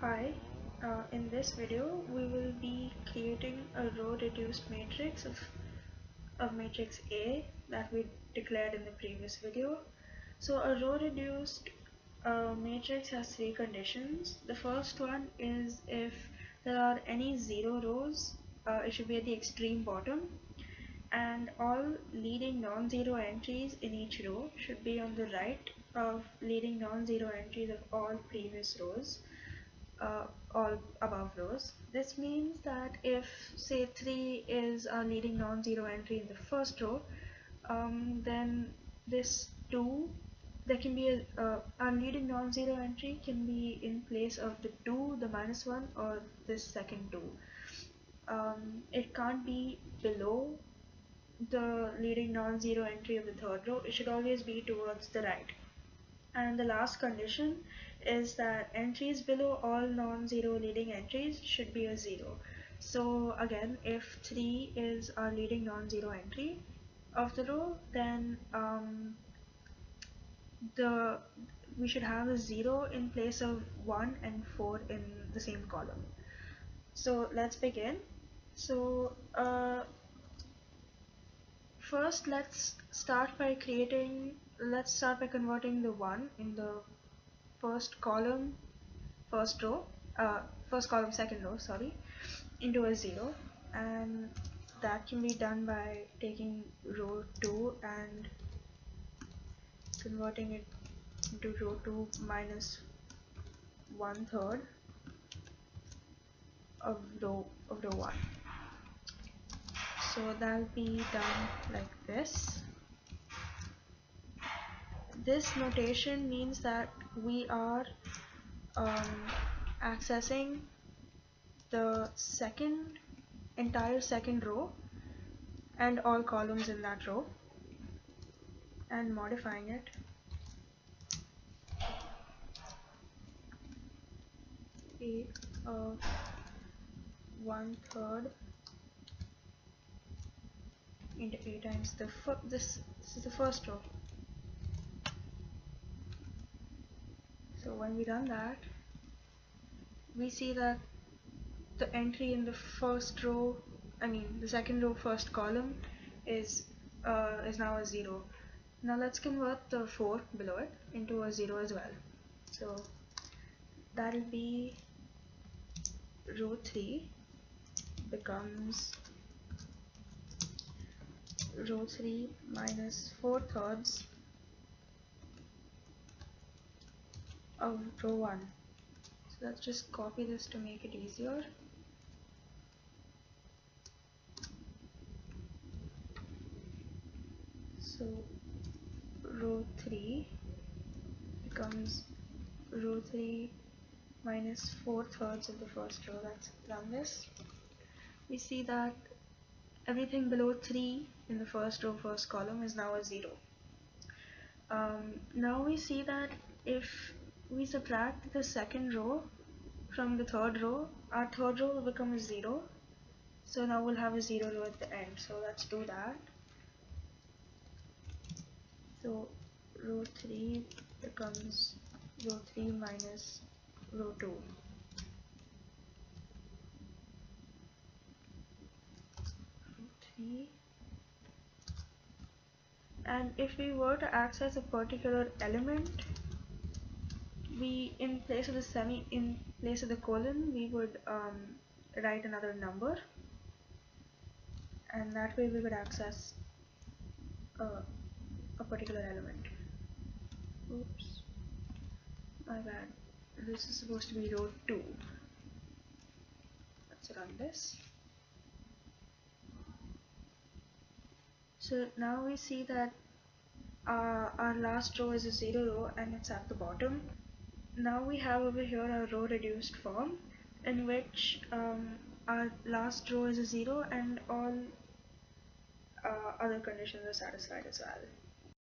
Hi, in this video we will be creating a row reduced matrix of matrix A that we declared in the previous video. So a row reduced matrix has three conditions. The first one is if there are any zero rows, it should be at the extreme bottom, and all leading non-zero entries in each row should be on the right of leading non-zero entries of all previous rows. All above rows. This means that if say 3 is a leading non-zero entry in the first row, then this 2, there can be a leading non-zero entry can be in place of the 2, the -1, or this second 2. It can't be below the leading non-zero entry of the third row. It should always be towards the right. And the last condition is that entries below all non-zero leading entries should be a 0. So again, if 3 is our leading non-zero entry of the row, then we should have a 0 in place of 1 and 4 in the same column. So let's begin. So first let's start by converting the 1 in the first column, second row, sorry, into a 0, and that can be done by taking row 2 and converting it into row 2 minus 1/3 of row 1. So that'll be done like this. This notation means that we are accessing the entire second row and all columns in that row and modifying it be 1/3 into A times this is the first row. So when we run that, we see that the entry in the the second row first column is now a 0. Now let's convert the 4 below it into a 0 as well. So that'll be row 3 becomes row 3 minus 4/3 of row 1. So let's just copy this to make it easier. So row 3 becomes row 3 minus 4/3 of the first row. Let's run this. We see that everything below 3 in the first row first column is now a 0. Now we see that if we subtract the second row from the third row, our third row will become a 0. So now we'll have a 0 row at the end. So let's do that. So row 3 becomes row 3 minus row 2. Row 3. And if we were to access a particular element, in place of the colon, we would write another number, and that way we would access a particular element. Oops, my bad. This is supposed to be row 2. Let's run this. So now we see that our last row is a 0 row and it's at the bottom. Now we have over here a row reduced form in which our last row is a 0 and all other conditions are satisfied as well.